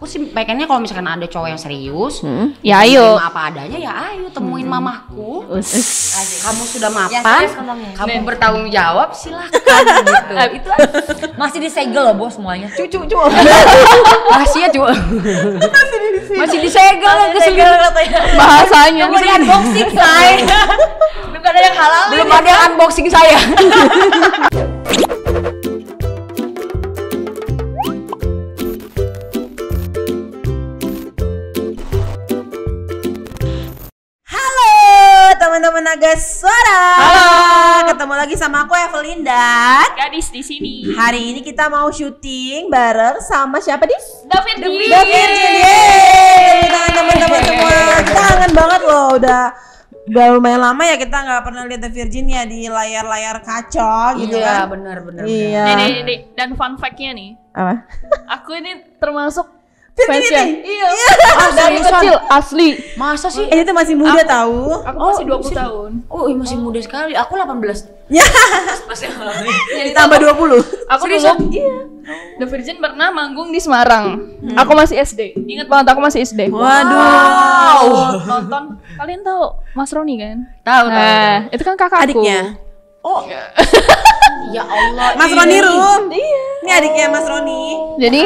Aku sih pengennya kalau misalkan ada cowok yang serius, ya ayo. apa adanya ya ayo temuin mamahku. Kamu sudah Ya, mapan, serius ngomongnya. kamu bertanggung jawab, silakan gitu. Itu masih disegel loh bos semuanya. Cucu. Rahasia cuy. Masih disegel Disegel katanya. Bahasanya Belum ada unboxing say. Belum ada yang halal. Belum ada yang unboxing saya. Teman-teman Naga Suara. Halo. Ketemu lagi sama aku Evelyn dan Gadis di sini. hari ini kita mau syuting bareng sama siapa Dis? David. David. Yeay. Tangan teman-teman semua. Kita kangen banget loh, udah lumayan lama ya kita nggak pernah lihat The Virgin ya di layar-layar kaca gitu Iya, kan. benar. Iya. Nih. Dan fun fact-nya nih, Apa? aku ini termasuk Virgin fansnya. ini? Iya. Dari seriusan? kecil asli. Masa sih? Ini tuh masih muda tahu. Aku masih 20 tahun. Oh, masih muda sekali. Aku 18. Ya. Ditambah 20. Aku dulu The Virgin pernah manggung di Semarang. Aku masih SD. Ingat banget aku masih SD. Waduh. Nonton. Kalian tahu Mas Roni kan? Tahu. Nah, itu kan kakakku. Adiknya. Oh, Ya Allah. Mas Roni Rum. Iya. Ini adiknya Mas Roni. Jadi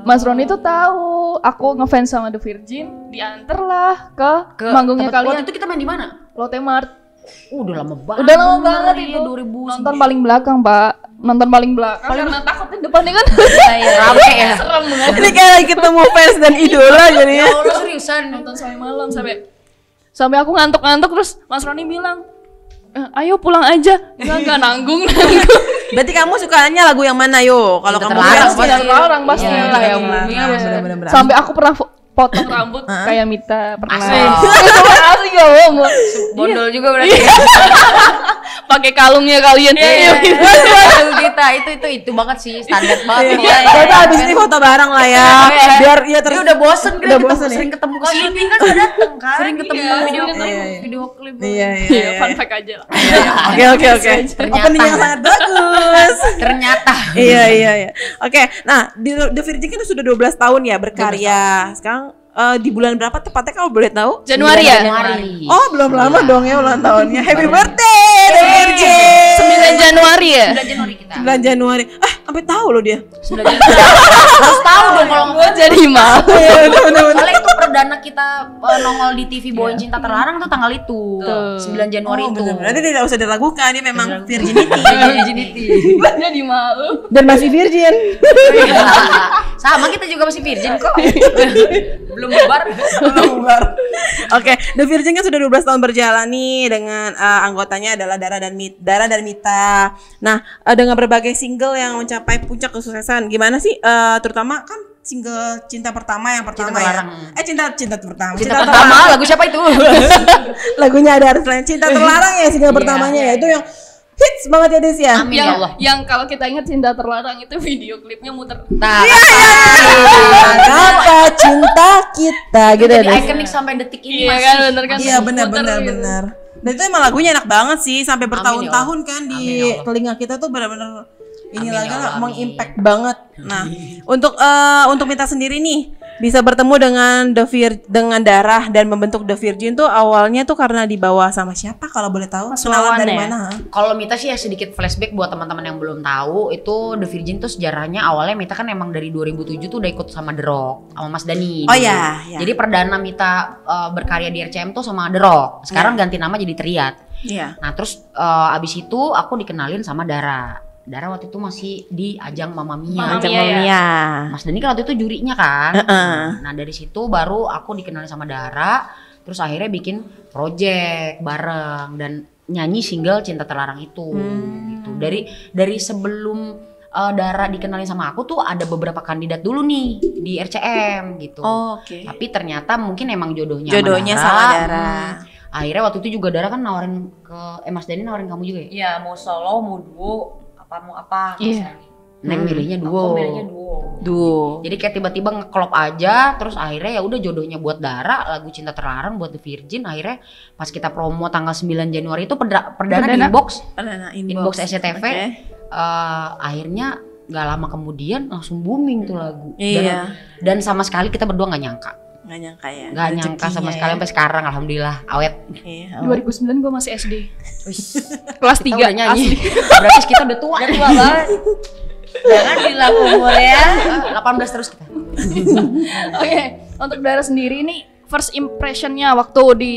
Mas Roni tuh tahu aku ngefans sama The Virgin, diantarlah ke manggungnya Waktu kalian. itu kita main di mana? Lotte Mart. Udah lama banget. Udah lama banget Iya, itu. 2000. Nonton paling belakang, Pak. Nonton paling belakang. Karena takut di depannya kan. Rame ya. Serem banget. Ini kayak lagi ketemu fans dan idola jadinya. Ya Allah, seriusan. Nonton sampai malam sampai aku ngantuk-ngantuk terus Mas Roni bilang, ayo pulang aja. Enggak nanggung. Berarti kamu sukanya lagu yang mana yo? Kalau Cinta kamu Terlarang, fans pasti. Terlarang pasti. Iya, Lah, kayak Terlarang. umumnya, Bener-bener. Sampai aku pernah potong rambut kayak Mita pernah. Asli. Asli gak bohong loh. Bondol juga berarti. Pakai kalungnya kalian. Itu banget sih, standar banget. Kita habis ini foto bareng lah ya. Biar ya Dia udah bosen kan, Udah bosen ya? sering ketemu ke sini kan udah dateng kan. Sering ketemu video klip. Iya. Fun fact aja lah. Oke. Opening yang sangat bagus. Ternyata. Iya. Oke, nah di The Virgin kan sudah 12 tahun ya berkarya. Sekarang di bulan berapa tepatnya kalau boleh tahu? Januari ya? Januari. Oh, belum lama dong ya ulang tahunnya. Happy birthday The Virgin. 9 Januari ya? 9 Januari kita. 9 Januari. Sampai tahu loh dia. 9 Januari. Harus tahu dong kalau Gue jadi malu. Bener. soalnya itu perdana kita nongol di TV Bawain Cinta Terlarang tuh tanggal itu. 9 Januari itu. Nanti tidak usah diragukan, ini memang virginity. Jadi malu. Dan masih virgin. Sama kita juga masih virgin kok. Belum bubar. Oke, The Virgin kan sudah 12 tahun berjalan nih dengan anggotanya adalah Dara dan Mita. Nah, dengan berbagai single yang mencapai puncak kesuksesan. Gimana sih terutama kan single Cinta Pertama yang pertama Cinta ya. Cinta Pertama. Cinta Pertama lagu siapa itu? Lagunya ada artis lain. Cinta Terlarang ya single pertamanya ya. Itu yang hits banget ya Des ya. Amin ya Allah. Yang kalau kita ingat Cinta Terlarang itu video klipnya muter. Nah, Apa cinta kita gitu ya jadi Des. ikonik sampai detik ini Iya masih. kan, bener kan? Iya Muter benar. gitu. Dan itu emang lagunya enak banget sih sampai Amin, bertahun-tahun ya kan Allah. di Amin, ya Allah. telinga kita tuh benar-benar ini Amin, lagu ya Allah, amin. mengimpact banget. Nah, untuk Mita sendiri nih bisa bertemu dengan Darah dan membentuk The Virgin tuh awalnya tuh karena dibawa sama siapa kalau boleh tahu? Mas Kenalan Wawan dari ya? mana? Kalau Mita sih ya sedikit flashback buat teman-teman yang belum tahu, itu The Virgin tuh sejarahnya awalnya Mita kan emang dari 2007 tuh udah ikut sama The Rock sama Mas Dani. Oh dulu. ya. Jadi perdana Mita berkarya di RCM tuh sama The Rock. Sekarang ganti nama jadi Triad. Iya. Nah terus abis itu aku dikenalin sama Dara. Dara waktu itu masih di ajang Mamma Mia. Mamma Mia. Mas Dani kan waktu itu jurinya kan. Heeh. Nah dari situ baru aku dikenalin sama Dara. Terus akhirnya bikin project bareng dan nyanyi single Cinta Terlarang itu. Gitu. Dari sebelum Dara dikenalin sama aku tuh ada beberapa kandidat dulu nih di RCM gitu. Oh, oke. Tapi ternyata mungkin emang jodohnya Jodohnya sama Dara. Akhirnya waktu itu juga Dara kan nawarin ke Mas Dani nawarin kamu juga ya? Iya, mau solo, mau duo, mau apa. Iya. Neng milihnya Aku duo. milihnya duo. Duh. Jadi kayak tiba-tiba ngeklop aja, terus akhirnya ya udah jodohnya buat Dara, lagu Cinta Terlarang buat The Virgin. Akhirnya pas kita promo tanggal 9 Januari itu perdana di inbox Inbox SCTV. Oke. Akhirnya nggak lama kemudian langsung booming tuh lagu. Iya. Dan sama sekali kita berdua nggak nyangka. Nggak nyangka ya. Nggak nyangka sama sekali sampai sekarang, alhamdulillah awet. Iya. 2009 gue masih SD. Kelas 3 Kita udah nyanyi. asli. Berarti kita udah tua. Udah tua banget. Jangan bilang umur ya. 18 terus kita. Oke, untuk Dara sendiri nih first impressionnya waktu di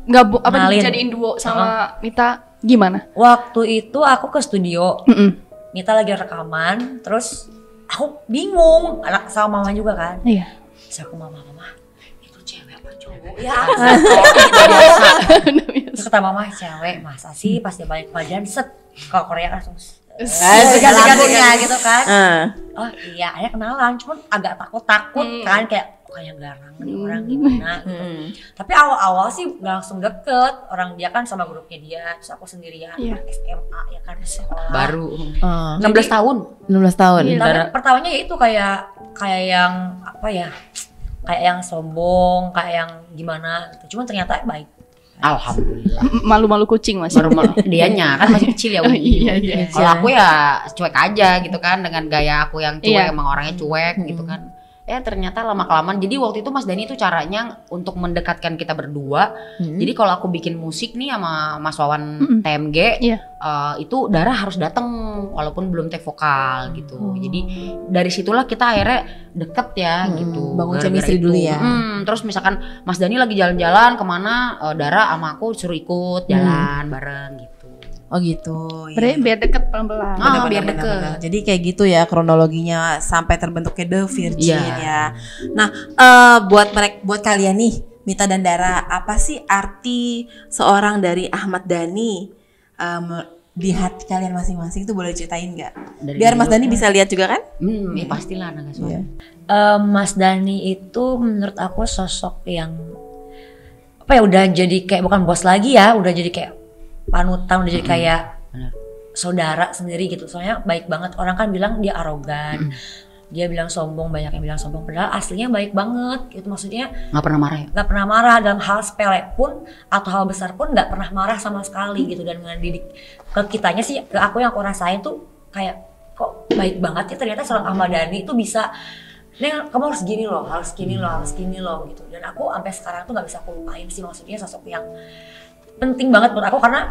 Kenalin. dijadiin duo sama Mita gimana? Waktu itu aku ke studio, Mita lagi rekaman, terus aku bingung, anak sama mama juga kan. Iya. Terus aku mama, itu cewek apa cowok? Ya, terus kata mama cewek, masa sih pas dia balik pelajaran set kalau Korea kan langsung lagunya gitu kan. Oh iya, akhirnya kenalan, cuman agak takut kan kayak garang nih orang gimana gitu. Tapi awal-awal sih nggak langsung deket, orang dia kan sama grupnya dia, terus aku sendirian SMA ya kan sekolah. Baru 16 tahun. 16 tahun. Tapi pertamanya ya itu kayak yang apa ya, kayak yang sombong, kayak yang gimana gitu. Cuman ternyata baik. Alhamdulillah. Malu-malu kucing masih. Baru dianya kan masih kecil ya. Iya. Kalau aku ya cuek aja gitu kan, dengan gaya aku yang cuek, emang orangnya cuek gitu kan. Ya ternyata lama-kelamaan. Jadi waktu itu Mas Dani itu caranya untuk mendekatkan kita berdua. Jadi kalau aku bikin musik nih sama Mas Wawan TMG, itu Dara harus datang walaupun belum take vokal gitu. Jadi dari situlah kita akhirnya deket ya gitu. Bangun Gara-gara chemistry itu. dulu ya. Terus misalkan Mas Dani lagi jalan-jalan kemana, Dara sama aku suruh ikut jalan bareng gitu. Oh gitu. Berarti biar deket pelan-pelan. Biar deket. Benar. Jadi kayak gitu ya kronologinya sampai terbentuknya The Virgin ya. Nah, buat kalian nih, Mita dan Dara, apa sih arti seorang dari Ahmad Dhani di hati kalian masing-masing itu boleh ceritain nggak? Biar Mas Dhani bisa lihat juga kan? Ya pastilah naga suara. Mas Dhani itu menurut aku sosok yang apa ya, udah jadi kayak bukan bos lagi ya, udah jadi kayak panutan, udah jadi kayak saudara sendiri gitu. Soalnya baik banget. Orang kan bilang dia arogan, dia bilang sombong, banyak yang bilang sombong, padahal aslinya baik banget gitu. Maksudnya Nggak pernah marah ya? nggak pernah marah dalam hal sepele pun atau hal besar pun, nggak pernah marah sama sekali gitu. Dan ngedidik ke kitanya sih, ke aku yang aku rasain tuh kayak kok baik banget ya ternyata seorang Ahmad Dhani itu bisa, Neng, kamu harus gini loh, harus gini loh, harus gini loh gitu. Dan aku sampai sekarang tuh nggak bisa aku lupain sih, maksudnya sosok yang penting banget buat aku karena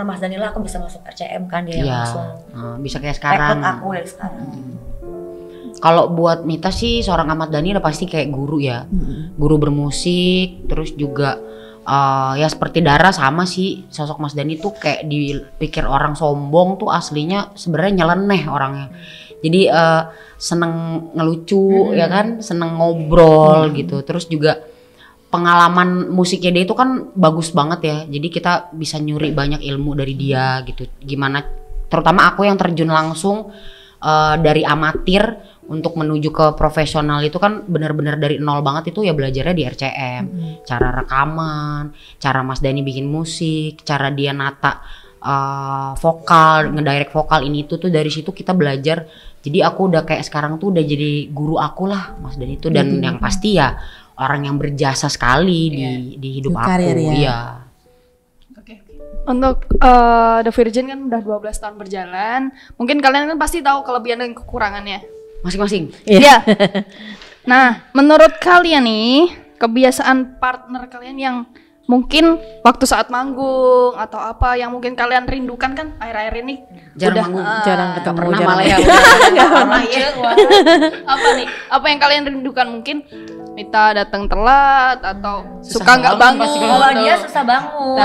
Mas Dhani lah aku bisa masuk RCM kan, dia yang langsung bisa kayak sekarang. rekrut aku dari sekarang. Kalau buat Mita sih seorang Ahmad Dhani udah pasti kayak guru ya, guru bermusik, terus juga ya seperti Dara sama sih, sosok Mas Dhani tuh kayak dipikir orang sombong tuh aslinya sebenarnya nyeleneh orangnya. Jadi seneng ngelucu ya kan, seneng ngobrol gitu, terus juga pengalaman musiknya dia itu kan bagus banget ya. Jadi kita bisa nyuri banyak ilmu dari dia gitu. Gimana, terutama aku yang terjun langsung dari amatir untuk menuju ke profesional itu kan benar-benar dari nol banget. Itu ya belajarnya di RCM. Cara rekaman, cara Mas Dhani bikin musik, cara dia nata vokal, ngedirect vokal ini itu tuh dari situ kita belajar. Jadi aku udah kayak sekarang tuh udah jadi guru aku lah Mas Dhani itu. Dan yang pasti ya orang yang berjasa sekali di hidup aku. Karir ya. Iya. Untuk The Virgin kan udah 12 tahun berjalan. Mungkin kalian kan pasti tahu kelebihan dan kekurangannya. Masing-masing. Iya. Nah, menurut kalian nih, kebiasaan partner kalian yang mungkin waktu saat manggung atau apa yang mungkin kalian rindukan kan akhir-akhir ini Jarang manggung, jarang ketemu, pernah jarang malah ya. apa nih? Apa yang kalian rindukan? Mungkin Mita datang telat atau suka nggak bangun? Kalau atau- dia susah bangun,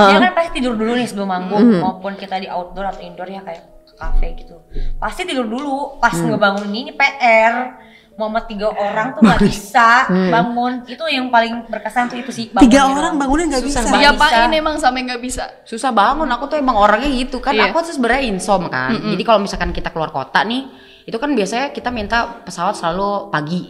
dia kan pasti tidur dulu nih sebelum manggung, maupun kita di outdoor atau indoor ya kayak ke cafe gitu. Pasti tidur dulu, pas ngebangun ini PR. Muhammad 3 orang tuh nggak bisa bangun, itu yang paling berkesan tuh itu sih. 3 orang bangunin nggak bisa. Iya Pak, ini emang sampai nggak bisa. Susah bangun, aku tuh emang orangnya gitu kan. Iya. Aku tuh sebenarnya insom kan. Jadi kalau misalkan kita keluar kota nih, itu kan biasanya kita minta pesawat selalu pagi,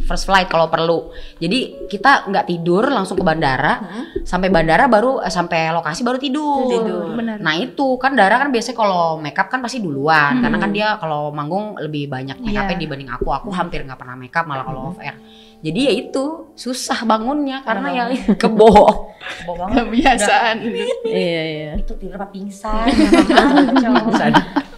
first flight kalau perlu. Jadi kita nggak tidur langsung ke bandara, sampai bandara baru sampai lokasi baru tidur. Benar. Nah itu kan Dara kan biasanya kalau makeup kan pasti duluan, karena kan dia kalau manggung lebih banyak makeupnya dibanding aku. Aku hampir nggak pernah makeup, malah kalau off air. Jadi ya itu susah bangunnya karena ya kebo. Boh banget. Kebiasaan. Iya. Itu tidur apa pingsan? Ya,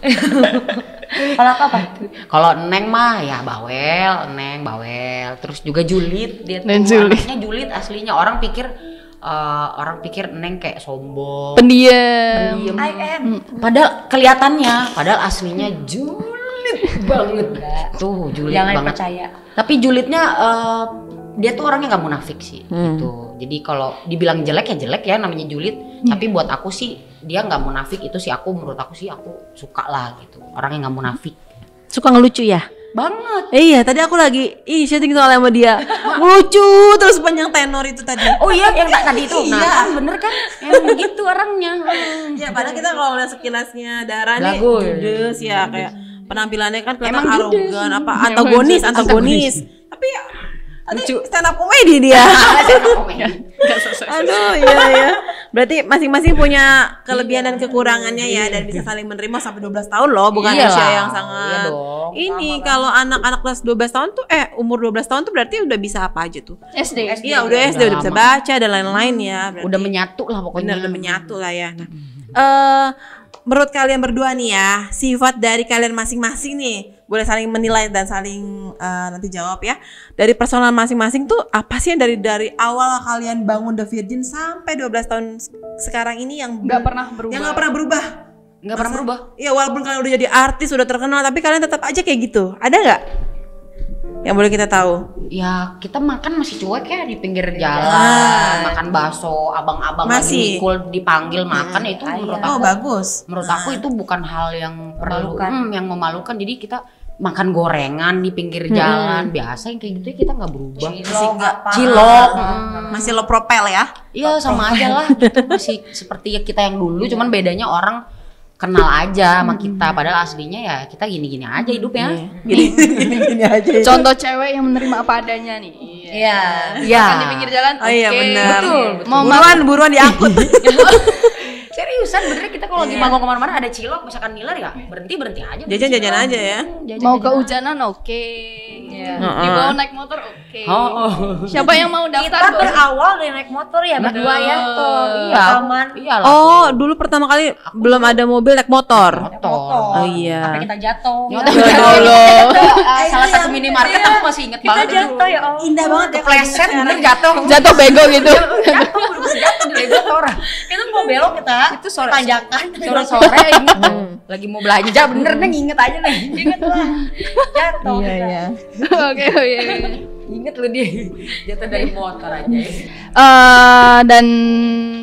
Kalau apa? Kalau Neng mah ya bawel, Neng bawel. Terus juga julid, dia tuh Dan julid. anaknya julid aslinya. Orang pikir Neng kayak sombong, Pendiam. diem. I am. Padahal kelihatannya, padahal aslinya julid banget. Tuh julid Jangan banget. percaya. Tapi julidnya dia tuh orangnya nggak munafik sih, gitu. Jadi kalau dibilang jelek ya namanya julid. Tapi buat aku sih dia nggak munafik, itu sih menurut aku sih aku suka lah gitu. Orangnya nggak munafik. Suka ngelucu ya? Banget. Iya, tadi aku lagi syuting soalnya sama dia. Lucu terus panjang tenor itu tadi. Oh iya, yang tadi itu. Nah, Iya. kan bener kan? Emang begitu orangnya. Ya, padahal kita kalau lihat sekilasnya Dara nih Lagu. judes ya, kayak penampilannya kan kelihatan Emang judes. arogan, apa antagonis. Tapi ya tadi stand up comedy dia. Aduh, iya. Berarti masing-masing punya kelebihan dan kekurangannya ya, dan bisa saling menerima sampai 12 tahun loh, bukan Iyalah. usia yang Iya sangat. dong. Ini kalau anak-anak kelas 12 tahun tuh umur 12 tahun tuh berarti udah bisa apa aja tuh? SD. Iya, udah SD, udah bisa lama. baca dan lain-lain ya. Berarti Udah menyatu lah pokoknya. bener, udah menyatu lah ya. Nah, menurut kalian berdua nih ya, sifat dari kalian masing-masing nih, boleh saling menilai dan saling nanti jawab ya. Dari personal masing-masing tuh apa sih yang dari awal kalian bangun The Virgin sampai 12 tahun sekarang ini yang Nggak pernah berubah. Yang nggak pernah berubah. Nggak pernah berubah. Iya, walaupun kalian udah jadi artis, udah terkenal, tapi kalian tetap aja kayak gitu. Ada nggak? Yang boleh kita tahu? Ya kita makan masih cuek ya di pinggir jalan, makan bakso, abang-abang Masih. lagi mikul dipanggil makan itu Oh, bagus. menurut aku itu bukan hal yang perlu Memalukan. yang memalukan. Jadi kita makan gorengan di pinggir jalan biasa yang kayak gitu ya, kita nggak berubah. Masih nggak Cilok. masih lo propel ya? Iya sama aja lah, gitu. Masih seperti kita yang dulu, cuman bedanya orang kenal aja sama kita, padahal aslinya ya kita gini-gini aja hidupnya. Gini aja. Contoh cewek yang menerima apa adanya nih. Iya. Iya. Makan di pinggir jalan. Oh iya, oke. benar. Betul. Mau Buruan diangkut. Seriusan bener kita kalau lagi manggung kemana-mana ada cilok misalkan ngiler ya berhenti aja. Jajan-jajan aja ya. mau kehujanan oke. Iya. Dibawa naik motor oke. Oh. Siapa yang mau Kita daftar? Bos? berawal dari naik motor ya berdua ya. Iya. Aman. Iyalah. Oh, dulu pertama kali belum ada mobil naik motor. Motor. Oh iya. Sampai kita jatuh. Salah satu minimarket aku masih inget Kita banget jatuh ya Allah. Indah banget ya. Kepleset bener jatuh. Jatuh bego gitu. Jatuh di orang. Itu mau belok kita. Itu sore tanjakan. Sore inget tuh. Lagi mau belanja bener nih inget aja nih. Ingat lah. Jatuh. Iya, kita. iya. Oke oke. Inget lu dia jatuh dari motor aja. Dan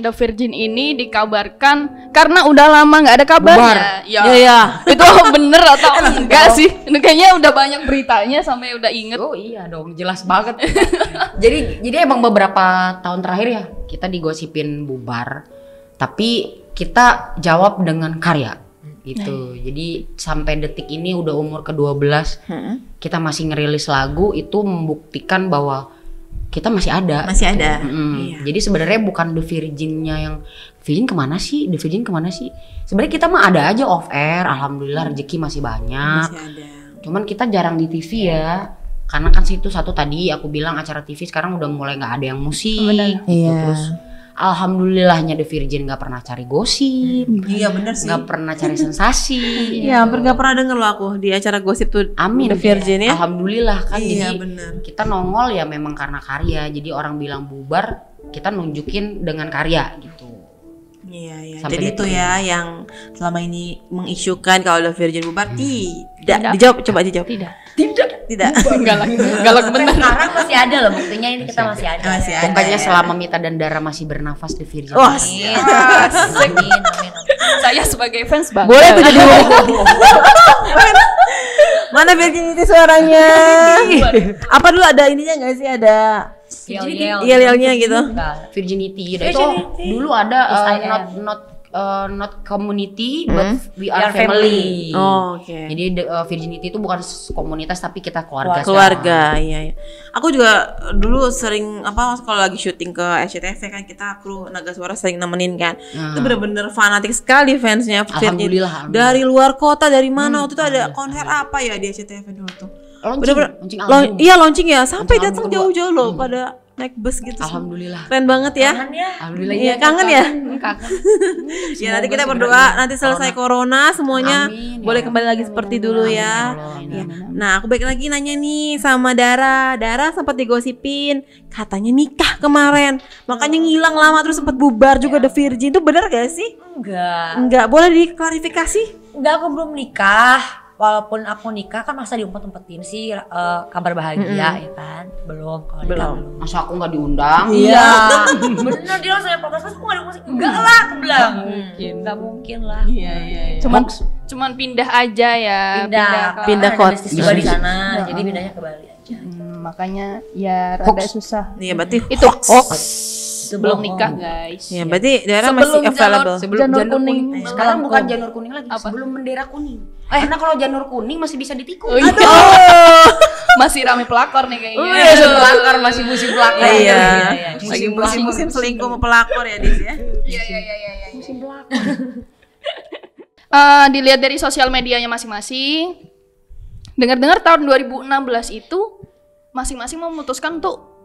The Virgin ini dikabarkan karena udah lama nggak ada kabarnya. Iya, iya. Itu bener atau enggak sih? Ini kayaknya udah banyak beritanya sampai udah inget. Oh iya dong, jelas banget. jadi emang beberapa tahun terakhir ya kita digosipin bubar, tapi kita jawab dengan karya gitu. Jadi sampai detik ini udah umur ke-12 kita masih ngerilis lagu, itu membuktikan bahwa kita masih ada. Masih ada. Iya. Jadi sebenarnya bukan The Virgin-nya yang Virgin kemana sih? The Virgin kemana sih? Sebenarnya kita mah ada aja off air, alhamdulillah rezeki masih banyak. Masih ada. Cuman kita jarang di TV ya. Karena kan situ satu tadi aku bilang acara TV sekarang udah mulai nggak ada yang musik. Benar. Gitu. Iya. Terus alhamdulillahnya The Virgin nggak pernah cari gosip, Iya bener sih. nggak pernah cari sensasi. Iya, hampir gak pernah denger loh aku di acara gosip tuh. Amin. The Virgin ya. Alhamdulillah kan. Iya, Jadi bener. kita nongol ya memang karena karya. Jadi orang bilang bubar, kita nunjukin dengan karya gitu. Iya. Sampai Jadi detik itu ya yang selama ini mengisukan kalau The Virgin bubar. Tidak. Tidak. Dijawab, coba dijawab. Tidak. Tidak. Galak bener. Sekarang masih ada loh, buktinya ini kita masih ada. Masih ada. Pokoknya ya. selama Mita dan Dara masih bernafas The Virgin. Wah, Amin. Amin. Amin. Saya sebagai fans banget. boleh tuh jadi Mana Virgin itu suaranya? Apa dulu ada ininya nggak sih, ada yel-yelnya gitu? Virginity. Udah itu Virginity. dulu ada Yes, I am. not community but we are family. Oh, oke. Jadi virginity itu bukan komunitas tapi kita keluarga. Keluarga, iya. Aku juga dulu sering kalau lagi syuting ke SCTV kan, kita kru Naga Suara sering nemenin kan. Itu bener-bener fanatik sekali fansnya Virgin. Alhamdulillah. Dari luar kota, dari mana waktu itu ada konser apa ya di SCTV dulu tuh. Launching, Bener-bener launching album. iya launching ya, sampai Launching datang album kedua. jauh-jauh loh pada naik bus gitu. Alhamdulillah. Keren banget ya. Kangen ya. Alhamdulillah Iya, kangen ya? Kangen. Ya nanti kita berdoa nanti selesai corona semuanya Amin, ya boleh Allah. kembali lagi seperti dulu Amin, ya. ya Allah. Ya. Nah aku balik lagi nanya nih sama Dara. Dara sempat digosipin katanya nikah kemarin, makanya ngilang lama terus sempat bubar juga The Virgin. Itu benar gak sih? Enggak, Boleh diklarifikasi? aku belum nikah. Walaupun aku nikah kan masa diumpet-umpetin sih kabar bahagia ya kan. Belum, kalau nikah belum. Masa aku nggak diundang? Iya. Bener dia langsung podcast aku gak diundang. Enggak lah, aku bilang. Enggak mungkin lah. Iya. Cuman pindah aja ya. Pindah ada kota. bisnis juga di sana. Jadi pindahnya ke Bali aja. Makanya ya rada susah. Iya berarti Itu hoax. sebelum nikah guys. Ya berarti Dara masih available. Sebelum Janur janur kuning. kuning. Sekarang bukan janur kuning lagi, sebelum bendera kuning. Karena kalau janur kuning masih bisa ditikung. Masih rame pelakor nih kayaknya. Musim pelakor, masih musim pelakor. Iya. Lagi Musim selingkuh sama pelakor ya Dis ya. Iya. Musim pelakor. Dilihat dari sosial medianya masing-masing. Dengar-dengar tahun 2016 itu masing-masing memutuskan untuk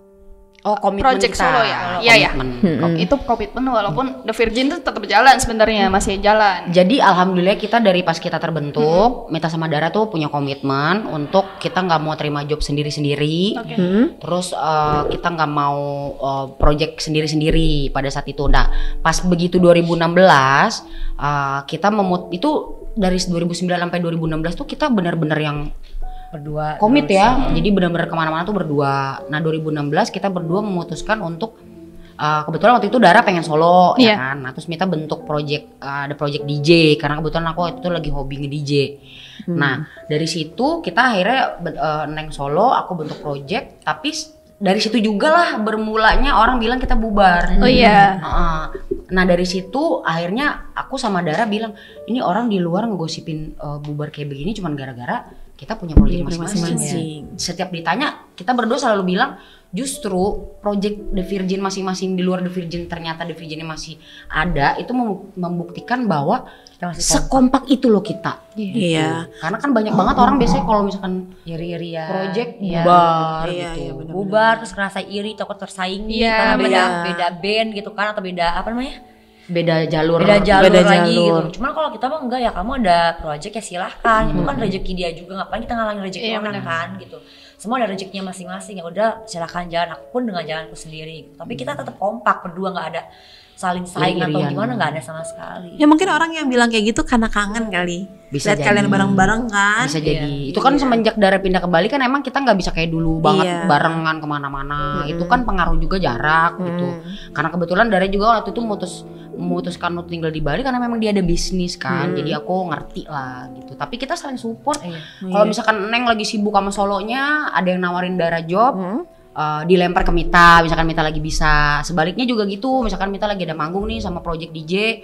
Komitmen project kita. solo ya. Iya. Komitmen. Itu komitmen walaupun The Virgin itu tetap jalan sebenarnya, masih jalan. Jadi alhamdulillah kita dari pas kita terbentuk, Mita sama Dara tuh punya komitmen untuk kita nggak mau terima job sendiri-sendiri. Terus kita nggak mau project sendiri-sendiri pada saat itu. Nah, pas begitu 2016 kita itu dari 2009 sampai 2016 tuh kita benar-benar yang berdua komit ya. Jadi benar-benar kemana-mana tuh berdua. Nah 2016 kita berdua memutuskan untuk kebetulan waktu itu Dara pengen solo ya kan. Nah terus Mita bentuk project ada project DJ karena kebetulan aku waktu itu lagi hobi nge-DJ. Nah dari situ kita akhirnya Neng solo, aku bentuk project. Tapi dari situ juga lah bermulanya orang bilang kita bubar. Oh iya. Nah dari situ akhirnya aku sama Dara bilang ini orang di luar ngegosipin bubar kayak begini cuman gara-gara kita punya project masing-masing. Setiap ditanya kita berdua selalu bilang justru project The Virgin masing-masing di luar The Virgin ternyata The Virgin masih ada itu membuktikan bahwa sekompak itu loh kita. Iya. Karena kan banyak banget orang biasanya kalau misalkan iri-iri ya. project Iya. bubar Iya, gitu. iya, benar. Bubar terus ngerasa iri, takut tersaingi Iya, karena beda band gitu kan atau beda apa namanya? Beda jalur Beda jalur Beda lagi jalur. gitu. Cuman kalau kita mah enggak ya, kamu ada project ya silahkan. Itu kan rezeki dia juga, ngapain kita ngalangin rezeki orang kan gitu. Semua ada rezekinya masing-masing, ya udah silahkan jalan. Aku pun dengan jalanku sendiri. Tapi kita tetap kompak berdua, nggak ada saling saing atau Iri-irian. gimana, nggak ada sama sekali. Ya mungkin orang yang bilang kayak gitu karena kangen kali. Bisa Lihat jadi. kalian bareng-bareng kan. Bisa jadi. Itu kan semenjak Dara pindah ke Bali kan emang kita nggak bisa kayak dulu banget Iya. barengan kemana-mana. Itu kan pengaruh juga jarak gitu. Karena kebetulan Dara juga waktu itu memutuskan untuk tinggal di Bali karena memang dia ada bisnis kan. Jadi aku ngerti lah gitu. Tapi kita saling support. Kalau misalkan Neng lagi sibuk sama solonya, ada yang nawarin Dara job. Dilempar ke Mita, misalkan Mita lagi bisa. Sebaliknya juga gitu, misalkan Mita lagi ada manggung nih sama project DJ,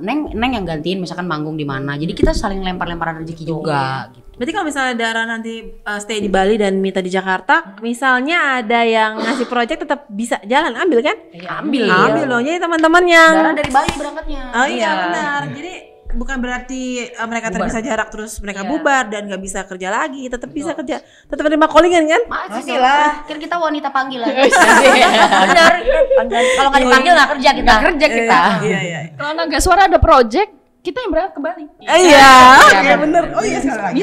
Neng yang gantiin misalkan manggung di mana. Jadi kita saling lempar-lemparan rezeki juga gitu. Berarti kalau misalnya Dara nanti stay di Bali dan Mita di Jakarta, misalnya ada yang ngasih project tetap bisa jalan, ambil kan? Ambil loh. Jadi teman-teman yang Dara dari Bali berangkatnya. Oh iya benar. Jadi bukan berarti mereka terpisah jarak terus mereka bubar dan nggak bisa kerja lagi, tetap bisa kerja, tetap terima callingan kan? Masih lah. Kan kita wanita panggilan. Benar. Kalau nggak dipanggil nggak kerja kita. Nggak kerja kita. Iya. Kalau Naga Suara ada project, kita yang berangkat ke Bali. Iya, bener. Oh iya sekali lagi.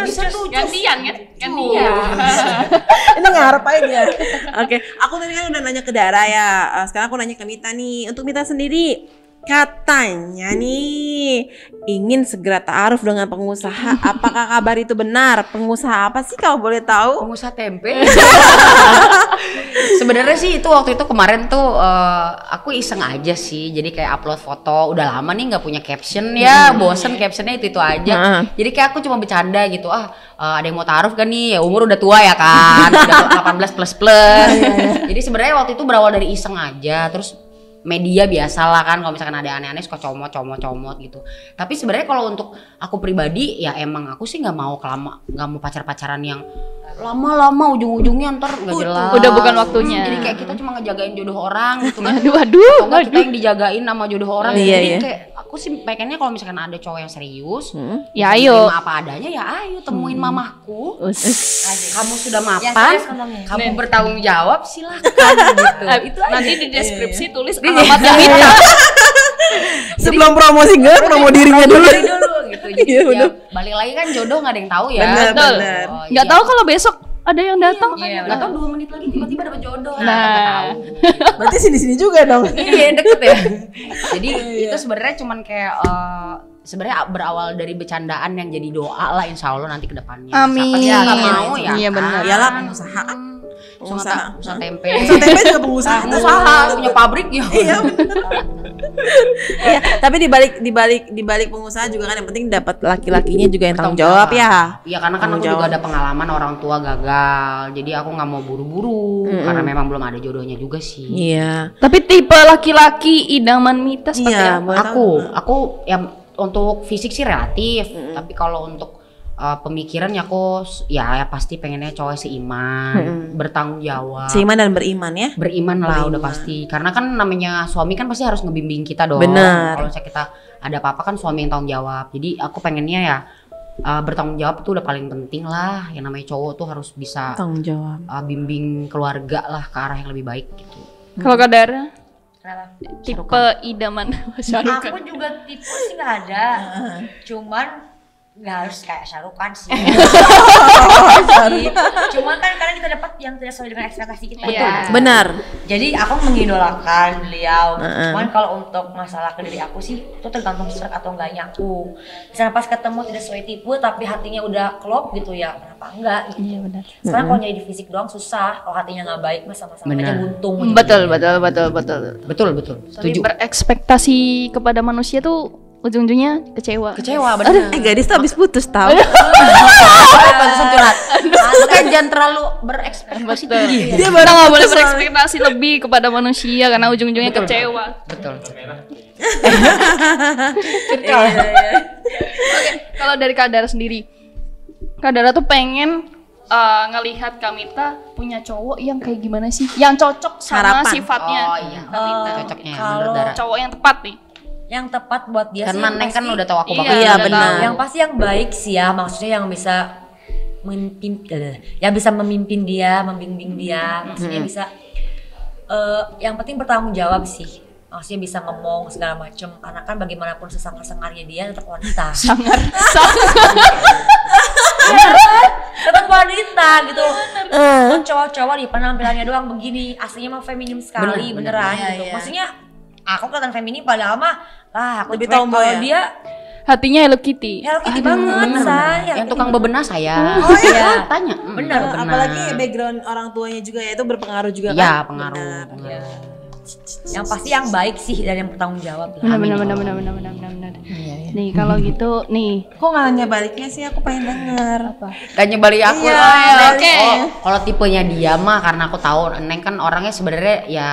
Bisa tuh. Gantian kan? Gantian. Ini ngarep aja. Oke, aku tadi kan udah nanya ke Dara ya. Sekarang aku nanya ke Mita nih. Untuk Mita sendiri, katanya nih ingin segera ta'aruf dengan pengusaha. Apakah kabar itu benar? Pengusaha apa sih kalau boleh tahu? Pengusaha tempe. Sebenarnya sih itu waktu itu kemarin tuh aku iseng aja sih. Jadi kayak upload foto. Udah lama nih nggak punya caption ya. Bosen captionnya itu aja. Jadi kayak aku cuma bercanda gitu. Ada yang mau ta'aruf kan nih? Ya umur udah tua ya kan. Udah 18 plus. Jadi sebenarnya waktu itu berawal dari iseng aja. Terus media biasa lah kan kalau misalkan ada aneh-aneh suka comot gitu. Tapi sebenarnya kalau untuk aku pribadi ya emang aku sih nggak mau pacar-pacaran yang lama-lama ujung-ujungnya ntar nggak jelas. Udah bukan waktunya. Jadi kayak kita cuma ngejagain jodoh orang gitu kan. Aduh. Atau nggak kita yang dijagain sama jodoh orang. Iya, Jadi iya. kayak aku aku sih pengennya kalau misalkan ada cowok yang serius, Ya bisa ayo. nerima apa adanya ya ayo temuin mamahku. Asik. Kamu sudah Yang mapan, serius ngomongnya. kamu bertanggung jawab silakan gitu. Itu aja. Nanti di deskripsi tulis alamatnya Mita. Sebelum promo single, promo dirinya dulu. Dari dulu gitu. Jadi Iya, ya bener. balik lagi kan jodoh nggak ada yang tahu ya. Bener, Betul. bener. Nggak tahu kalau besok ada yang datang. Iya, nggak tahu 2 menit lagi tiba-tiba dapat jodoh. Nah. Nggak tahu. Berarti sini-sini juga dong. Iya deket ya. Jadi itu sebenarnya cuman kayak sebenarnya berawal dari bercandaan yang jadi doa lah insya Allah nanti ke depannya. Amin. Siapa sih yang nggak mau ya? Iya, kan? benar. Iyalah, pengusaha. Usaha tempe. Usaha tempe juga pengusaha. Pengusaha punya pabrik ya. Iya. Iya, tapi di balik pengusaha juga kan yang penting dapat laki-lakinya juga yang tanggung jawab ya. Iya karena kan aku Tanggung juga jawab. ada pengalaman orang tua gagal. Jadi aku nggak mau buru-buru karena memang belum ada jodohnya juga sih. Iya. Tapi tipe laki-laki idaman Mita seperti Iya, apa? boleh tahu. Aku ya untuk fisik sih relatif, tapi kalau untuk pemikiran ya aku ya pasti pengennya cowok seiman, bertanggung jawab. Seiman dan beriman ya. Beriman lah udah Beriman. pasti. Karena kan namanya suami kan pasti harus ngebimbing kita dong. Benar. Kalau misalnya kita ada apa-apa kan suami yang tanggung jawab. Jadi aku pengennya ya bertanggung jawab tuh udah paling penting lah. Yang namanya cowok tuh harus bisa Tanggung jawab. bimbing keluarga lah ke arah yang lebih baik gitu. Kalau Kak Dara, Kenapa? tipe idaman Syahrukh Aku juga tipe sih nggak ada, cuman nggak harus kayak Syahrukh sih. Cuman kan kadang kita dapat yang tidak sesuai dengan ekspektasi kita. Iya. Benar. Jadi aku mengidolakan beliau. Cuman kalau untuk masalah ke diri aku sih itu tergantung serak atau enggaknya aku. Misalnya pas ketemu tidak sesuai tipe tapi hatinya udah klop gitu ya, kenapa enggak? Gitu. Iya benar. Sekarang kalau nyari di fisik doang susah. Kalau hatinya nggak baik mah sama-sama aja Benar. buntung. Betul. Betul. Tapi Setuju. berekspektasi kepada manusia tuh ujung-ujungnya kecewa. Kecewa bener. Gadis tuh habis putus tahu. Pantesan curhat. Makanya jangan terlalu berekspektasi tinggi. Dia Kita nggak boleh berekspektasi lebih kepada manusia karena ujung-ujungnya kecewa. Betul. Oke, kalau dari Kak Dara sendiri, Kak Dara tuh pengen ngelihat Kamita punya cowok yang kayak gimana sih? Yang cocok sama Harapan. sifatnya Oh iya. Kamita. Cocoknya kalau menurut Dara. Cowok yang tepat nih. Yang tepat buat dia Karena sih Neng kan pasti- udah tahu aku bakal Iya, Iya, udah benar. tahu. yang pasti yang baik sih ya, maksudnya yang bisa memimpin dia, membimbing dia, maksudnya bisa yang penting bertanggung jawab sih, maksudnya bisa ngomong segala macem, karena kan bagaimanapun sesangar-sangarnya dia tetap wanita. Sangar. Tetap wanita gitu. Kan cowok-cowok di penampilannya doang begini, aslinya mah feminim sekali, Bener, beneran bener. gitu. Iya, iya. Maksudnya aku kelihatan feminim padahal mah aku Lebih cuek. tomboy Kalau ya? dia Hatinya Hello Kitty. Hello Kitty banget, saya. Yang tukang bebenah saya. Oh iya. Tanya. Bener, Apalagi background orang tuanya juga ya itu berpengaruh juga kan. Iya, pengaruh. Benar. pengaruh. Yang pasti yang baik sih dan yang bertanggung jawab lah. Benar. Nih kalau gitu nih. Kok nggak nanya baliknya sih? Aku pengen denger. Tanya balik aku. Iya, Neng. oke. Oh, kalau tipenya dia mah karena aku tahu Neng kan orangnya sebenarnya ya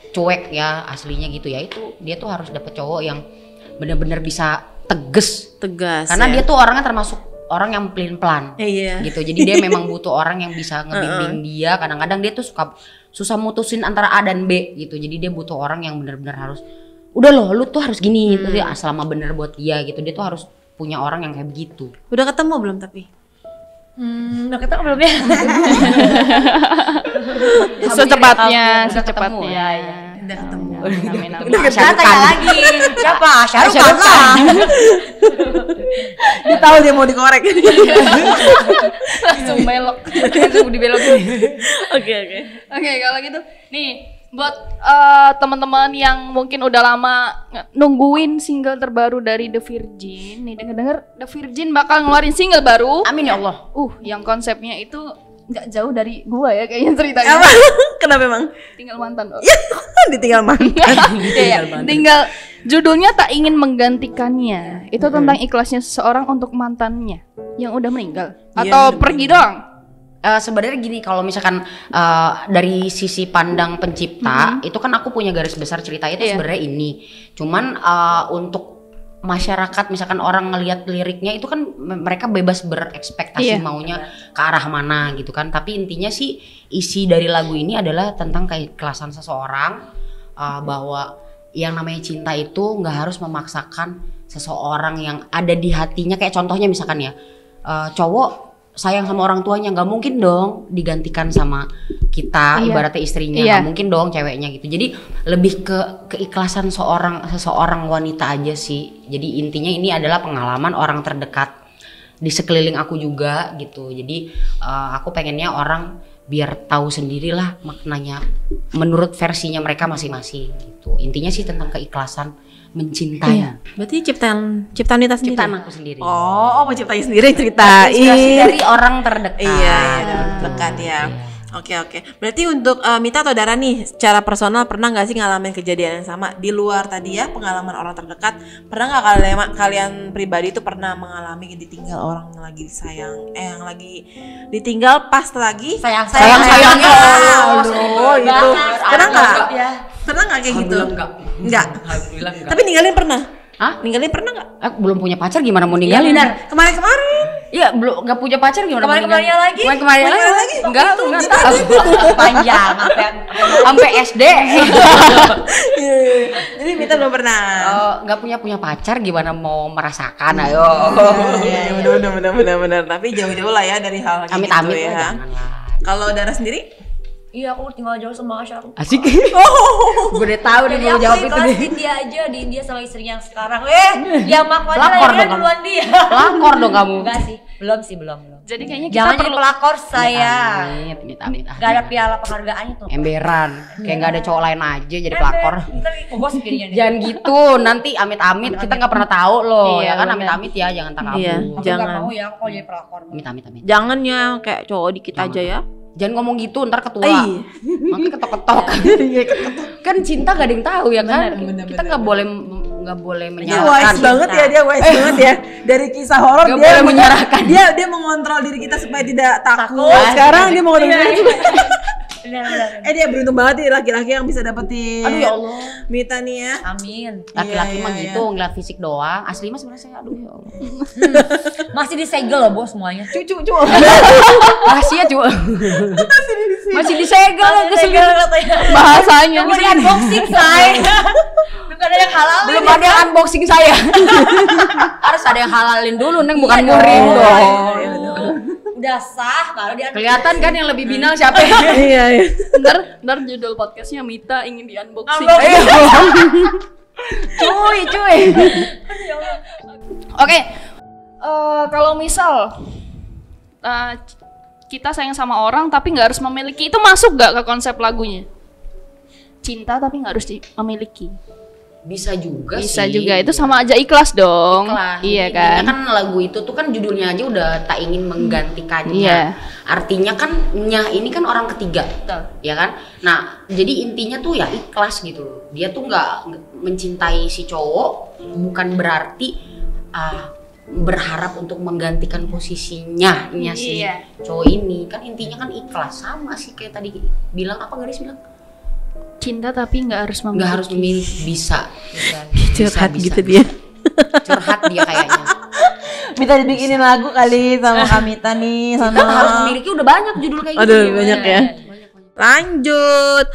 cuek ya aslinya gitu ya, itu dia tuh harus dapet cowok yang bener-bener bisa tegas. Tegas. Karena ya. dia tuh orangnya termasuk orang yang pelin-pelan. Iya. Gitu. Jadi dia memang butuh orang yang bisa ngebimbing dia. Kadang-kadang dia tuh susah mutusin antara A dan B gitu. Jadi dia butuh orang yang benar-benar harus udah loh, lu tuh harus gini gitu ya, selama bener buat dia gitu. Dia tuh harus punya orang yang kayak begitu. Udah ketemu belum tapi? Udah ketemu belum ya? Secepatnya. Ya, ya. Udah ketemu. Amin. Jangan tanya lagi. Siapa? Syahrukh lah. Dia tahu dia mau dikorek. Langsung belok. Langsung dibelokin. Oke. Oke, kalau gitu nih buat teman-teman yang mungkin udah lama nungguin single terbaru dari The Virgin, nih denger-denger The Virgin bakal ngeluarin single baru. Amin ya Allah. Yang konsepnya itu nggak jauh dari gua ya kayaknya ceritanya. Apa? Kenapa emang? Tinggal mantan. Oh. Ditinggal mantan. Iya, tinggal judulnya tak ingin menggantikannya. Itu tentang ikhlasnya seseorang untuk mantannya yang udah meninggal Iya, atau udah pergi doang. Sebenarnya gini, kalau misalkan dari sisi pandang pencipta itu kan aku punya garis besar cerita itu Iya. sebenarnya ini. Cuman untuk masyarakat misalkan orang ngelihat liriknya itu kan mereka bebas berekspektasi Iya. maunya ke arah mana gitu kan. Tapi intinya sih isi dari lagu ini adalah tentang keikhlasan seseorang, bahwa yang namanya cinta itu nggak harus memaksakan seseorang yang ada di hatinya, kayak contohnya misalkan ya, cowok sayang sama orang tuanya, nggak mungkin dong digantikan sama kita, ibaratnya istrinya, nggak mungkin dong ceweknya gitu. Jadi lebih ke keikhlasan seseorang wanita aja sih. Jadi intinya ini adalah pengalaman orang terdekat di sekeliling aku juga gitu. Jadi aku pengennya orang biar tahu sendirilah maknanya menurut versinya mereka masing-masing gitu. Intinya sih tentang keikhlasan mencintai. Iya. Berarti ciptaan Nita sendiri. Ciptaan aku sendiri. Oh, ciptain sendiri ceritain. Inspirasi dari orang terdekat. Iya, terdekat ya. Oke. Berarti untuk Mita atau Dara nih, secara personal pernah nggak sih ngalamin kejadian yang sama di luar tadi ya pengalaman orang terdekat? Pernah nggak kalian pribadi itu pernah mengalami ditinggal orang yang lagi sayang, yang lagi ditinggal pas lagi sayang-sayangnya? Aduh, itu pernah nggak? Pernah nggak kayak gitu? Enggak. Alhamdulillah enggak. Tapi ninggalin pernah? Hah? Ninggalin pernah nggak? Aku belum punya pacar, gimana mau ninggalin? Kemarin. Iya, belum nggak punya pacar gimana? Kemarin-kemarinnya lagi? Kemarin lagi? Enggak tahu. Panjang Sampai SD. Jadi Mita belum pernah. Nggak punya pacar gimana mau merasakan? Ayo. Iya, benar. Tapi jauh-jauh lah ya dari hal kayak Amit-amit gitu ya. lah, janganlah. Kalau Dara sendiri? Iya, aku tinggal jauh sama Asya. Asik. Gue udah tahu nih Jadi mau aku jawab itu nih. ikhlasin dia aja di India sama istrinya yang sekarang. Dia maku aja Pelakor lahirnya dong duluan dia. Pelakor dong kamu. Enggak sih, belum. Jadi kayaknya kita Jangan jadi perlu pelakor saya. Amit. Gak ada piala penghargaannya tuh. Emberan. Kayak nggak ada cowok lain aja jadi pelakor. Ntar bos jadinya nih. Jangan gitu, nanti amit-amit kita nggak pernah tahu loh, Iya, ya kan benar. amit-amit ya, jangan takabur. Iya. Aku Jangan. gak mau ya aku kalau jadi pelakor. Amit-amit. Jangan ya kayak cowok dikit aja ya. Jangan ngomong gitu, ntar ketua. Iya. Makanya ketok-ketok. Kan cinta gak ada yang tahu ya kan. Kita nggak boleh Dia menyalahkan. wise banget ya, dia wise banget ya. Dari kisah horor Gak dia boleh menyerahkan. Dia mengontrol diri kita supaya tidak takut. Takut. Sekarang dia mau Benar. dia beruntung banget nih laki-laki yang bisa dapetin. Aduh ya Allah. Mita nih ya. Amin. Laki-laki Iya, mah iya, gitu, ngeliat fisik doang. Asli mah sebenarnya saya aduh ya Allah. Masih disegel loh bos semuanya. Cucu. Rahasia cu. Masih disegel Disegel katanya. bahasanya. Nunggu di unboxing say. Nunggu ada yang halal. Belum ada yang unboxing saya. Harus ada yang halalin dulu, Neng, bukan murim dong. Udah sah baru di Kelihatan kan yang lebih binal siapa? Iya. Ntar judul podcastnya Mita ingin di unboxing. Cuy. Oke, kalau misal kita sayang sama orang tapi nggak harus memiliki, itu masuk nggak ke konsep lagunya? Cinta tapi nggak harus memiliki. Bisa juga Bisa sih. juga, itu sama aja ikhlas dong. Ikhlas. Iya Intinya kan? kan lagu itu tuh kan judulnya aja udah tak ingin menggantikannya. Iya. Artinya kan nyah ini kan orang ketiga. Betul. Ya kan? Nah, jadi intinya tuh ya ikhlas gitu loh. Dia tuh nggak mencintai si cowok bukan berarti berharap untuk menggantikan posisinya si Iya. cowok ini. Kan intinya kan ikhlas, sama sih kayak tadi bilang apa Garis bilang? Cinta tapi nggak harus memiliki. Nggak harus memilih, bisa. Curhat Bisa. gitu dia. Curhat dia kayaknya. Minta dibikinin lagu kali sama Kamita nih Kita sama. harus memiliki udah banyak judul kayak Aduh, gitu. banyak ya. Lanjut.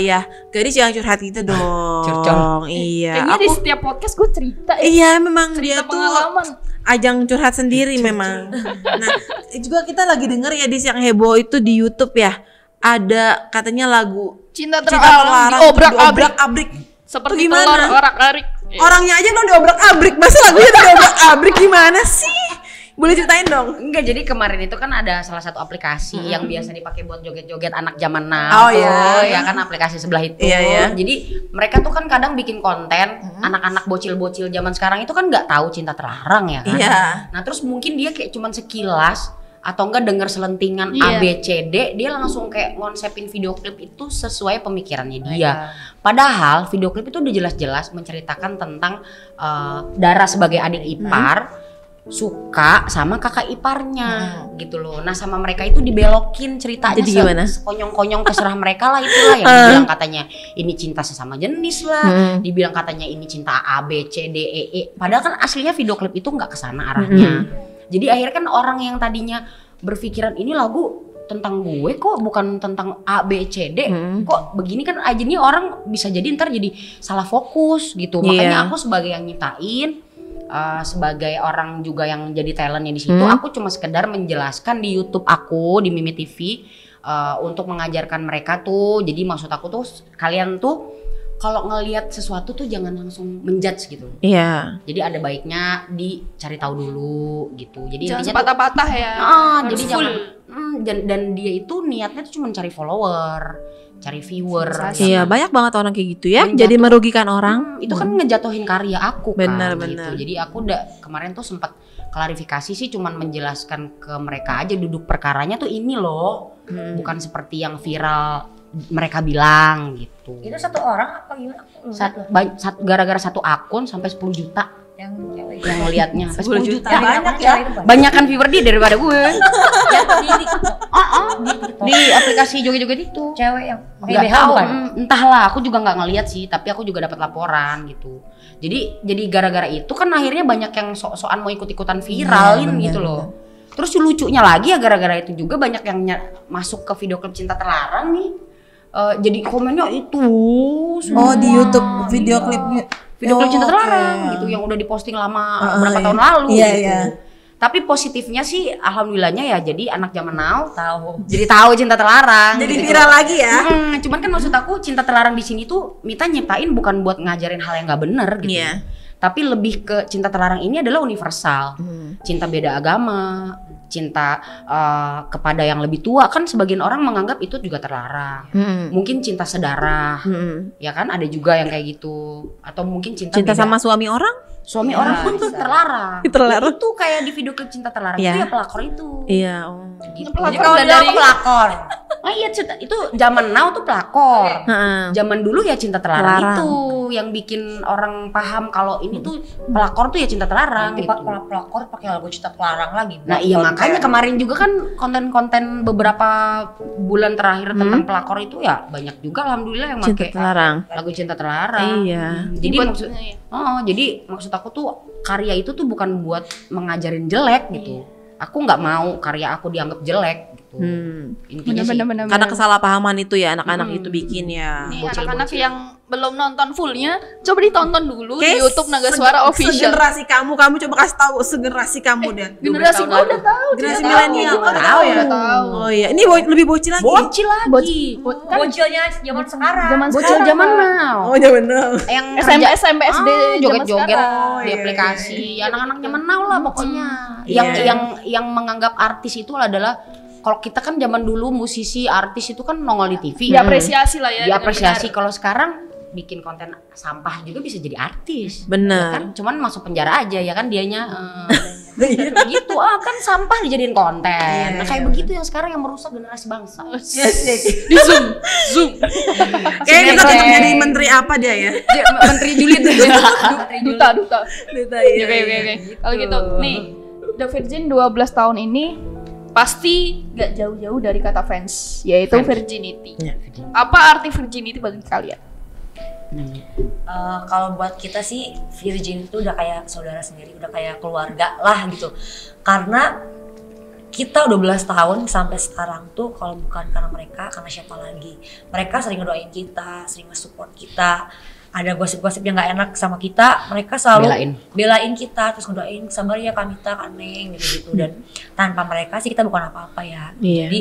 Ya, Gadis jangan curhat gitu dong. Curcol. Iya. Kayaknya di setiap podcast gue cerita ya. Iya, memang dia Cerita tuh pengalaman. ajang curhat sendiri memang. Nah, juga kita lagi denger ya Dis yang heboh itu di YouTube ya. Ada katanya lagu Cinta Cinta terlarang Terlarang diobrak-abrik. Seperti Itu gimana? telur orak-arik. Orangnya aja belum diobrak-abrik, masa lagunya udah diobrak-abrik gimana sih? Boleh ceritain dong? Enggak, jadi kemarin itu kan ada salah satu aplikasi yang biasa dipakai buat joget-joget anak zaman now. Oh, iya. Ya kan aplikasi sebelah itu. Iya, iya. Jadi mereka tuh kan kadang bikin konten anak-anak bocil-bocil zaman sekarang itu kan nggak tahu cinta terlarang ya kan. Iya. Nah, terus mungkin dia kayak cuman sekilas atau enggak denger selentingan Iya. A B C D, dia langsung kayak ngonsepin video klip itu sesuai pemikirannya dia. Padahal video klip itu udah jelas-jelas menceritakan tentang Dara sebagai adik ipar suka sama kakak iparnya gitu loh. Nah, sama mereka itu dibelokin ceritanya. Jadi gimana? Konyong-konyong terserah mereka lah, itulah yang dibilang katanya ini cinta sesama jenis lah, dibilang katanya ini cinta A B C D E E. Padahal kan aslinya video klip itu nggak kesana arahnya. Jadi akhirnya kan orang yang tadinya berpikiran ini lagu tentang gue kok, bukan tentang A B C D. Kok begini kan aja nih orang bisa jadi ntar jadi salah fokus gitu. Makanya aku sebagai yang nyiptain, sebagai orang juga yang jadi talentnya di situ, aku cuma sekedar menjelaskan di YouTube aku di Mimi TV untuk mengajarkan mereka tuh. Jadi maksud aku tuh kalian tuh kalau ngelihat sesuatu tuh jangan langsung menjudge gitu. Iya. Jadi ada baiknya dicari tahu dulu gitu. Jadi jangan intinya patah-patah ya. Jadi dan dia itu niatnya tuh cuma cari follower, cari viewer. Iya, banyak banget orang kayak gitu ya. Menjatuh- Jadi merugikan orang. Itu kan ngejatuhin karya aku kan. Benar, gitu. benar. Jadi aku udah kemarin tuh sempat klarifikasi sih, cuman menjelaskan ke mereka aja duduk perkaranya tuh ini loh, bukan seperti yang viral mereka bilang gitu. Itu satu orang apa gimana? Gara-gara satu akun sampai 10 juta Yang cewek. yang ngelihatnya sampai 10 juta. Banyak ya. Banyakan viewer dia daripada gue. Di aplikasi joget-joget itu. Cewek yang pakai Nggak BH tahu, bukan? entahlah, aku juga nggak ngeliat sih, tapi aku juga dapat laporan gitu. Jadi gara-gara itu kan akhirnya banyak yang sok-sokan mau ikut-ikutan viralin gitu loh. Terus lucunya lagi ya gara-gara itu juga banyak yang masuk ke video klip Cinta Terlarang nih. Jadi komennya itu semua. Oh, di YouTube video klipnya. Video klip Cinta oke. Terlarang gitu yang udah diposting lama berapa tahun lalu Iya, gitu. iya. Tapi positifnya sih alhamdulillahnya ya, jadi anak zaman now Tahu. jadi tahu Cinta Terlarang. Jadi gitu. viral lagi ya. Cuman kan maksud aku Cinta Terlarang di sini tuh Mita nyiptain bukan buat ngajarin hal yang nggak bener gitu. Iya. Tapi lebih ke Cinta Terlarang ini adalah universal. Cinta beda agama, cinta kepada yang lebih tua, kan sebagian orang menganggap itu juga terlarang. Mungkin cinta sedarah, ya kan ada juga yang kayak gitu. Atau mungkin cinta Cinta beda sama suami orang? suami orang pun tuh terlarang. Terlarang. Ya, itu kayak di video klip Cinta Terlarang Iya. itu ya pelakor itu. Iya. Gitu. Pelakor Jadi kalau udah dia dari- aku pelakor. Oh iya, itu zaman now tuh pelakor. Heeh. Zaman dulu ya Cinta Terlarang Terlarang. itu yang bikin orang paham kalau ini tuh pelakor tuh ya Cinta Terlarang Nanti gitu. pak pelakor pakai lagu Cinta Terlarang lagi. Nah iya makanya kemarin juga kan konten-konten beberapa bulan terakhir tentang pelakor itu ya banyak juga alhamdulillah yang Cinta pakai Terlarang. lagu Cinta Terlarang. Iya. Jadi Buat- maksud jadi maksud aku tuh karya itu tuh bukan buat mengajarin jelek gitu. Aku nggak mau karya aku dianggap jelek gitu. Intinya sih. bener-bener Karena kesalahpahaman itu ya anak-anak itu bikin ya. Nih, anak-anak yang belum nonton fullnya, coba ditonton dulu di Kayak YouTube Naga Suara Official. Segenerasi kamu coba kasih tahu segenerasi kamu deh. Generasi gue udah tahu. Generasi udah milenial, tahu, tahu ya? udah tahu. Oh iya, ini lebih bocil lagi. Bocil lagi. Kan Bocilnya zaman sekarang. zaman Bocil sekarang, zaman Pak. now. Oh iya bener. Yang SMP, kerja- SMP, SD, zaman joget-joget sekarang. di aplikasi. Anak-anak zaman now lah pokoknya. Iya. Yang menganggap artis itu adalah kalau kita kan zaman dulu musisi artis itu kan nongol di TV. Diapresiasi lah ya. Diapresiasi. dengan Kalau sekarang bikin konten sampah juga bisa jadi artis. Bener. Ya kan cuman masuk penjara aja ya kan dianya gitu kan sampah dijadiin konten. Nah, kayak begitu yang sekarang yang merusak generasi bangsa. benar. Di zoom. Kayaknya kita tetap jadi menteri apa dia ya? Menteri julid. Duta. Duta iya. Oke. Kalau gitu, nih, The Virgin 12 tahun ini pasti gak jauh-jauh dari kata fans, yaitu Fans. virginity. Iya. Apa arti virginity bagi kalian? Kalau buat kita sih virgin itu udah kayak saudara sendiri, udah kayak keluarga lah gitu. Karena kita udah 12 tahun sampai sekarang tuh kalau bukan karena mereka, karena siapa lagi? Mereka sering ngedoain kita, sering nge-support kita. Ada gosip-gosip yang nggak enak sama kita, mereka selalu belain kita, terus ngedoain sabar ya Kamita, Kak Neng gitu-gitu. Dan tanpa mereka sih kita bukan apa-apa ya. Iya. Jadi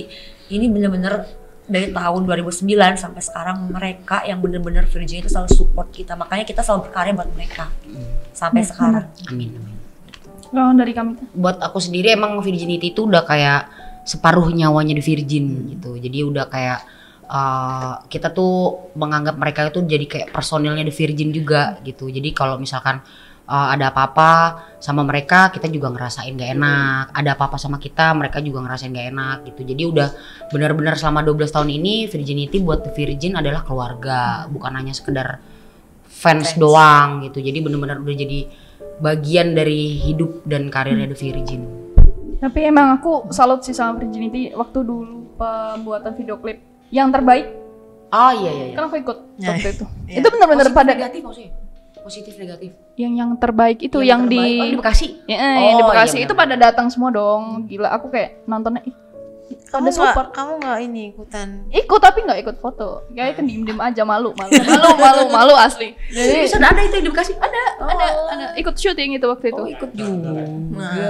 ini bener-bener dari tahun 2009 sampai sekarang mereka yang bener-bener virgin itu selalu support kita, makanya kita selalu berkarya buat mereka sampai sekarang. Amin. Kalau dari kami, Buat aku sendiri emang virginity itu udah kayak separuh nyawanya di virgin gitu. Jadi udah kayak kita tuh menganggap mereka itu jadi kayak personilnya di virgin juga gitu. Jadi kalau misalkan ada apa-apa sama mereka, kita juga ngerasain gak enak. Ada apa-apa sama kita, mereka juga ngerasain gak enak gitu. Jadi udah benar-benar selama 12 tahun ini virginity buat The Virgin adalah keluarga, bukan hanya sekedar fans doang gitu. Jadi benar-benar udah jadi bagian dari hidup dan karirnya The Virgin. tapi emang aku salut sih sama virginity waktu dulu pembuatan video klip yang terbaik. Oh iya. Kan aku ikut Ya, waktu itu. Itu benar-benar Positif pada negatif maksudnya. Positif negatif. yang terbaik itu yang, terbaik. di di Bekasi. Ya, yang di Oh, Bekasi iya itu benar. pada datang semua dong. Gila, aku kayak nontonnya Kamu pada support. kamu nggak ini ikutan? Ikut tapi nggak ikut foto. Kayak kan diem aja malu asli. Jadi Serius ada itu yang dikasih? ada ikut syuting itu waktu itu. Ikut juga.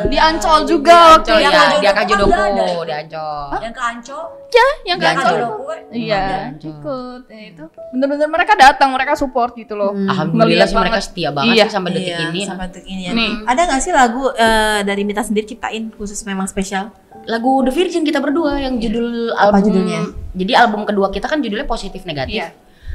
Di Ancol juga waktu Ancol itu. ya, dia kan Jodoku jodoku ada ya? di Ancol. Yang ke Ancol, Ya, yang Di ke yang ke Ancol. Jodoku kan. Iya, Ancol. ikut. Ya, itu bener-bener mereka datang, mereka support gitu loh. Alhamdulillah Ngeliat sih mereka banget. setia banget Iya. sih sampai detik ini. Sampai detik ini ya. Nih. Ada nggak sih lagu dari Mita sendiri ciptain khusus memang spesial? Lagu The Virgin kita berdua yang judul Apa album. judulnya? Jadi album kedua kita kan judulnya Positif Negatif. Iya.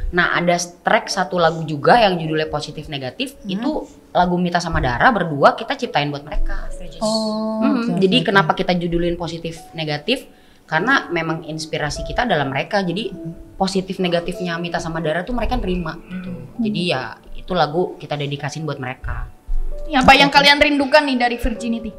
Nah, ada track satu lagu juga yang judulnya Positif Negatif. Itu lagu Mita sama Dara berdua kita ciptain buat mereka. Oh. Jadi kenapa kita judulin Positif Negatif? Karena memang inspirasi kita adalah mereka. Jadi positif negatifnya Mita sama Dara tuh mereka terima gitu. Jadi ya itu lagu kita dedikasin buat mereka. Apa yang kalian rindukan nih dari Virginity?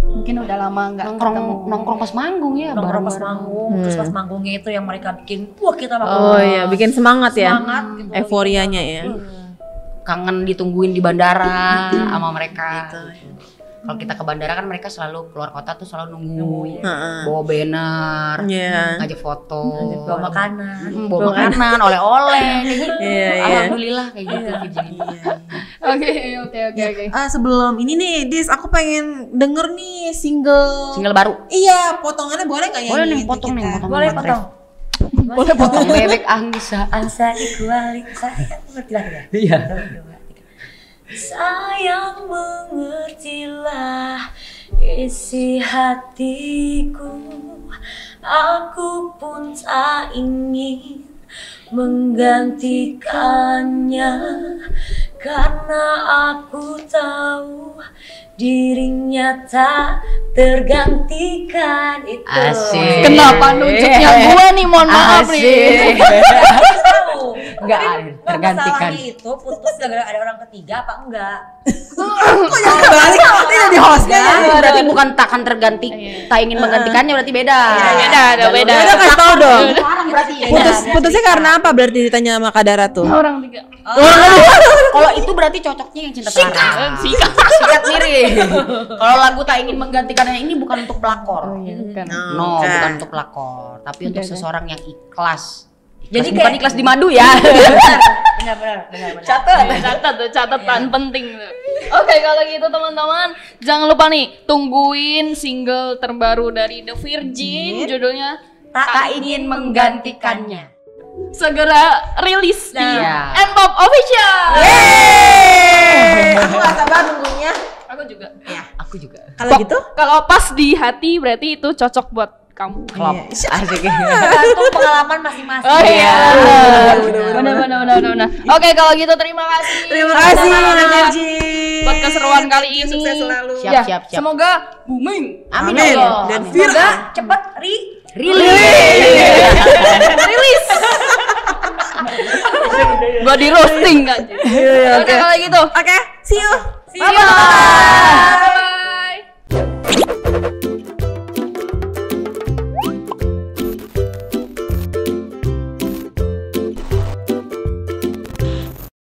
Mungkin udah lama nggak Nongkrong ketemu. nongkrong pas manggung ya, Nongkrong pas bareng-bareng. manggung, terus pas manggungnya itu yang mereka bikin, wah kita bakal Oh iya, bikin semangat ya. semangat gitu. Euforianya ya. Kangen ditungguin di bandara sama mereka. Kalau kita ke bandara kan mereka selalu keluar kota tuh selalu nunggu, bawa banner, Iya. ngajak foto, bawa makanan. bawa makanan, oleh-oleh, kayak gitu. Iya, iya. Alhamdulillah kayak gitu. Virginity. Oke. Sebelum ini nih, Dis, aku pengen denger nih single. Single baru. Iya, potongannya boleh nggak ya? Boleh nih, potong nih, potong. Boleh buat potong. Boleh potong bebek Anggisa. Ansa ikualik saya ngerti lagi ya? Iya. Sayang mengertilah isi hatiku, aku pun tak ingin menggantikannya, karena aku tahu dirinya tak tergantikan. Itu Asik. Kenapa nunjuknya gua nih? Mohon maaf nih. Enggak tergantikan. Masalahnya itu putus gara-gara ada orang ketiga apa enggak? Kok jadi balik? Ini jadi hostnya ya? Berarti bukan takkan terganti, tak ingin menggantikannya berarti beda. Ada beda. Udah kasih tau dong. Orang berarti ya. Putusnya karena apa berarti ditanya sama Kak Dara tuh? Orang tiga. Kalau itu berarti cocoknya yang cinta terlarang. Sikat. Sikat mirip. Kalau lagu tak ingin menggantikannya ini bukan untuk pelakor. No, bukan untuk pelakor, tapi untuk seseorang yang ikhlas. Jadi Bukan kayak- ikhlas di madu ya. Benar. Catat tuh, catatan penting tuh. Oke, kalau gitu teman-teman, jangan lupa nih tungguin single terbaru dari The Virgin, judulnya Tak ingin menggantikannya. segera rilis di Iya. Npop Official. Aku gak sabar nunggunya. Aku juga. Aku juga. Kalau gitu? Kalau pas di hati berarti itu cocok buat kamu. Klop. Asik. Tergantung pengalaman masing-masing. Oh iya. Benar. Benar. Oke, kalau gitu terima kasih. Terima kasih Teman-teman Virgin. buat keseruan kali ini. Sukses selalu. Siap, Ya, siap. Semoga booming. Amin. Amin. Ya Allah. Dan Amin. Semoga cepet Rilis. Rilis. Gua di roasting kan. Oke, kalau gitu. Oke, see you. Bye.